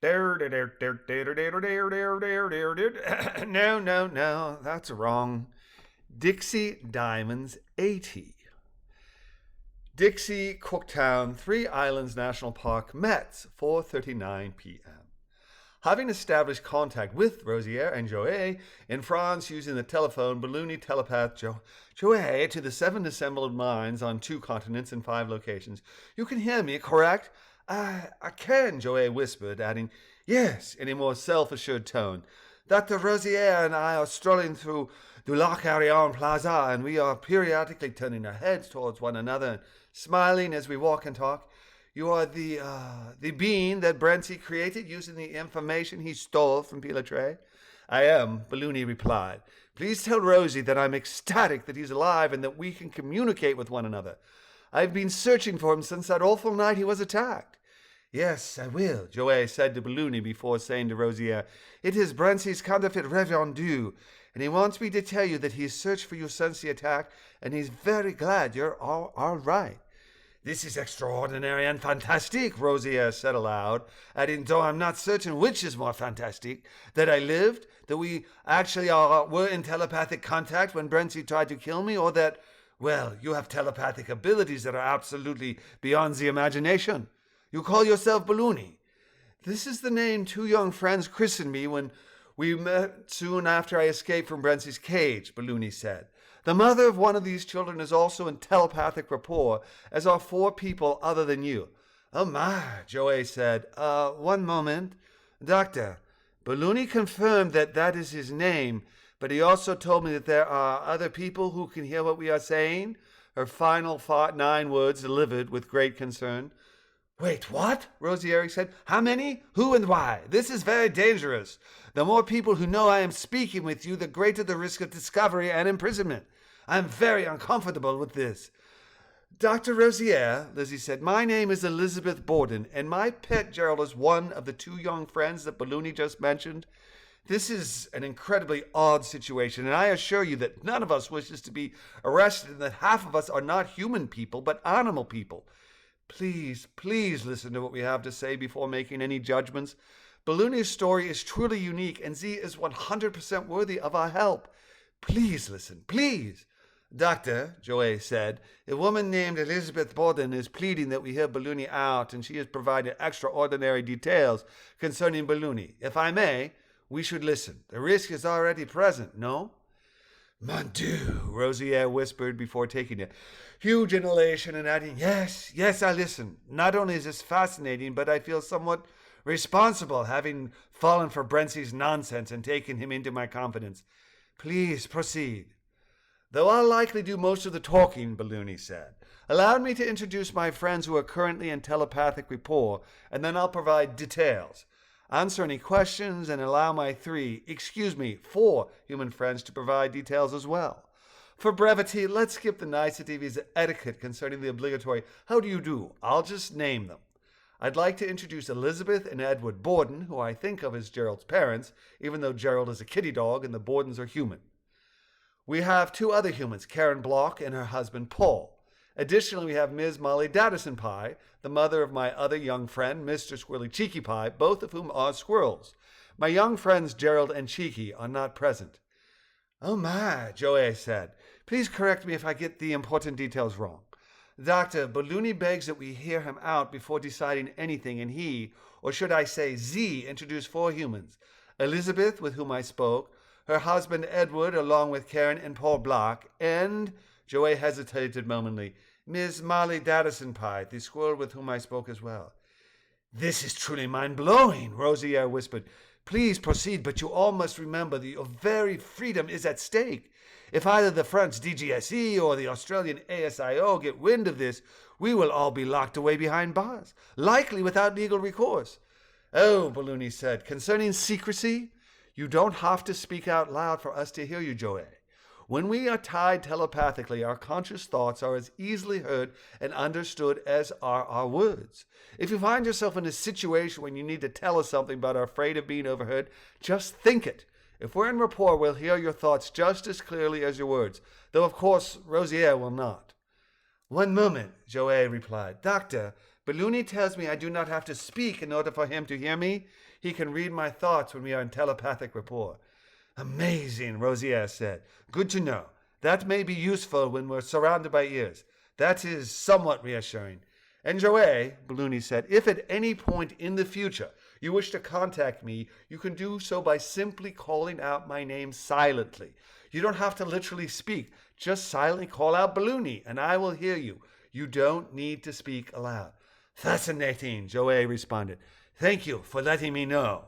No, that's wrong. Dixie Diamonds 80. Dixie, Cooktown, Three Islands National Park, Metz, 4:39 p.m. Having established contact with Rosier and Joey in France using the telephone, Balloony telepath Joey to the 7 assembled minds on 2 continents and 5 locations. You can hear me, correct? I can, Joey whispered, adding, yes, in a more self-assured tone. Dr. Rosier and I are strolling through the Lac Arion Plaza, and we are periodically turning our heads towards one another and smiling as we walk and talk. You are the being that Brentsy created using the information he stole from Pilatray? I am, Balloony replied. Please tell Rosie that I'm ecstatic that he's alive and that we can communicate with one another. I've been searching for him since that awful night he was attacked. Yes, I will, Joey said to Balloony before saying to Rosier, it is Brentsy's counterfeit revendu, and he wants me to tell you that he's searched for you since the attack, and he's very glad you're all right. This is extraordinary and fantastic, Rosier said aloud, adding, though I'm not certain which is more fantastic, that I lived, that we actually were in telepathic contact when Brentsy tried to kill me, or that, well, you have telepathic abilities that are absolutely beyond the imagination. You call yourself Balloony. This is the name 2 young friends christened me when we met soon after I escaped from Brentsy's cage, Balloony said. The mother of one of these children is also in telepathic rapport, as are 4 people other than you. Oh my, Joey said. One moment. Doctor, Balloony confirmed that that is his name, but he also told me that there are other people who can hear what we are saying. Her final 9 words delivered with great concern. Wait, what? Rosier said. How many? Who and why? This is very dangerous. The more people who know I am speaking with you, the greater the risk of discovery and imprisonment. I am very uncomfortable with this. Dr. Rosier, Lizzie said, my name is Elizabeth Borden, and my pet Jerald is one of the 2 young friends that Balloony just mentioned. This is an incredibly odd situation, and I assure you that none of us wishes to be arrested and that half of us are not human people, but animal people. Please, please listen to what we have to say before making any judgments. Balloony's story is truly unique, and Z is 100% worthy of our help. Please listen, please. Doctor, Joey said, a woman named Elizabeth Borden is pleading that we hear Balloony out, and she has provided extraordinary details concerning Balloony. If I may, we should listen. The risk is already present, no? Mon Dieu, Rosier whispered before taking a huge inhalation and adding, yes, I listen. Not only is this fascinating, but I feel somewhat responsible having fallen for Brentsy's nonsense and taken him into my confidence. Please proceed. Though I'll likely do most of the talking, Balloony said, allow me to introduce my friends who are currently in telepathic rapport, and then I'll provide details. Answer any questions and allow my 4 human friends to provide details as well. For brevity, let's skip the niceties of etiquette concerning the obligatory how do you do. I'll just name them. I'd like to introduce Elizabeth and Edward Borden, who I think of as Jerald's parents, even though Jerald is a kitty dog and the Bordens are human. We have 2 other humans, Karen Block and her husband Paul. Additionally, we have Ms. Molly Daddison Pie, the mother of my other young friend, Mr. Squirrely Cheeky Pie, both of whom are squirrels. My young friends Jerald and Cheeky are not present. Oh my, Joey said. Please correct me if I get the important details wrong. Dr. Balloony begs that we hear him out before deciding anything, and he, or should I say Z, introduced 4 humans. Elizabeth, with whom I spoke, her husband Edward, along with Karen and Paul Block, and, Joey hesitated momently, Miss Molly Daddison Pie, the squirrel with whom I spoke as well. This is truly mind-blowing, Rosier whispered. Please proceed, but you all must remember that your very freedom is at stake. If either the French DGSE or the Australian ASIO get wind of this, we will all be locked away behind bars, likely without legal recourse. Oh, Balloony said, concerning secrecy, you don't have to speak out loud for us to hear you, Joey. When we are tied telepathically, our conscious thoughts are as easily heard and understood as are our words. If you find yourself in a situation when you need to tell us something but are afraid of being overheard, just think it. If we're in rapport, we'll hear your thoughts just as clearly as your words, though of course Rosier will not. One moment, Joey replied. Doctor, Balloony tells me I do not have to speak in order for him to hear me. He can read my thoughts when we are in telepathic rapport. Amazing, Rosier said. Good to know. That may be useful when we're surrounded by ears. That is somewhat reassuring. And Joey, Balloony said, if at any point in the future you wish to contact me, you can do so by simply calling out my name silently. You don't have to literally speak. Just silently call out Balloony, and I will hear you. You don't need to speak aloud. Fascinating, Joey responded. Thank you for letting me know.